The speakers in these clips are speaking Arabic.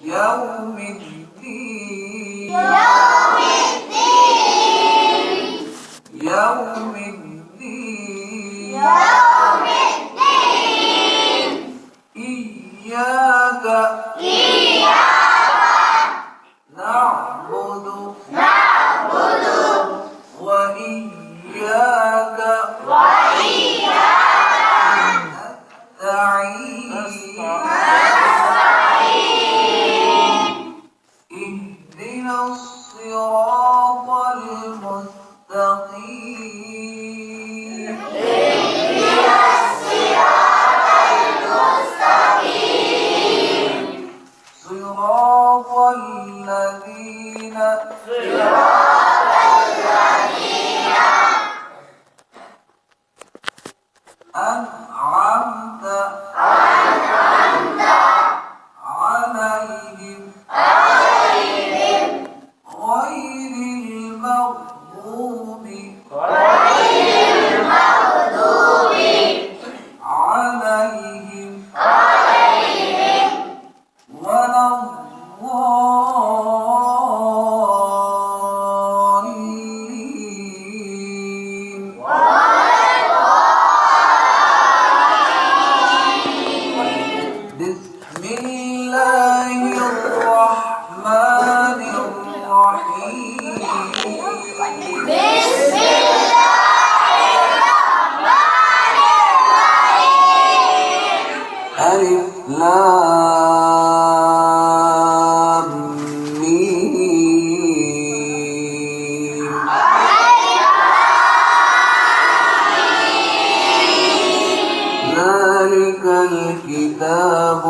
يوم الدين يوم الدين إياك نعبد وإياك نستعين اهدنا الصراط المستقيم صراط الذين أنعمت عليهم غير المغضوب عليهم ولا الضالين. بسم الله الرحمن الرحيم. ألف لام ميم. ذلك الكتاب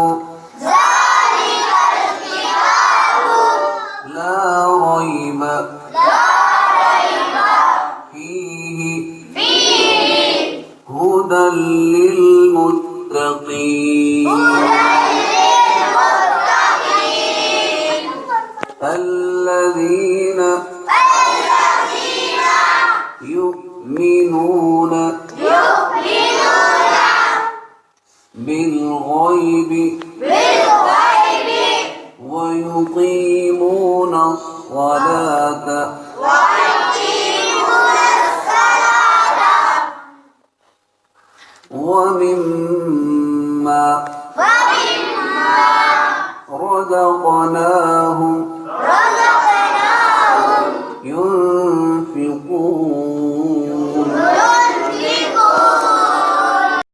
لا ريب فيه هدى للمتقين الذين يؤمنون بالغيب ويقيمون الصلاة ومما رزقناهم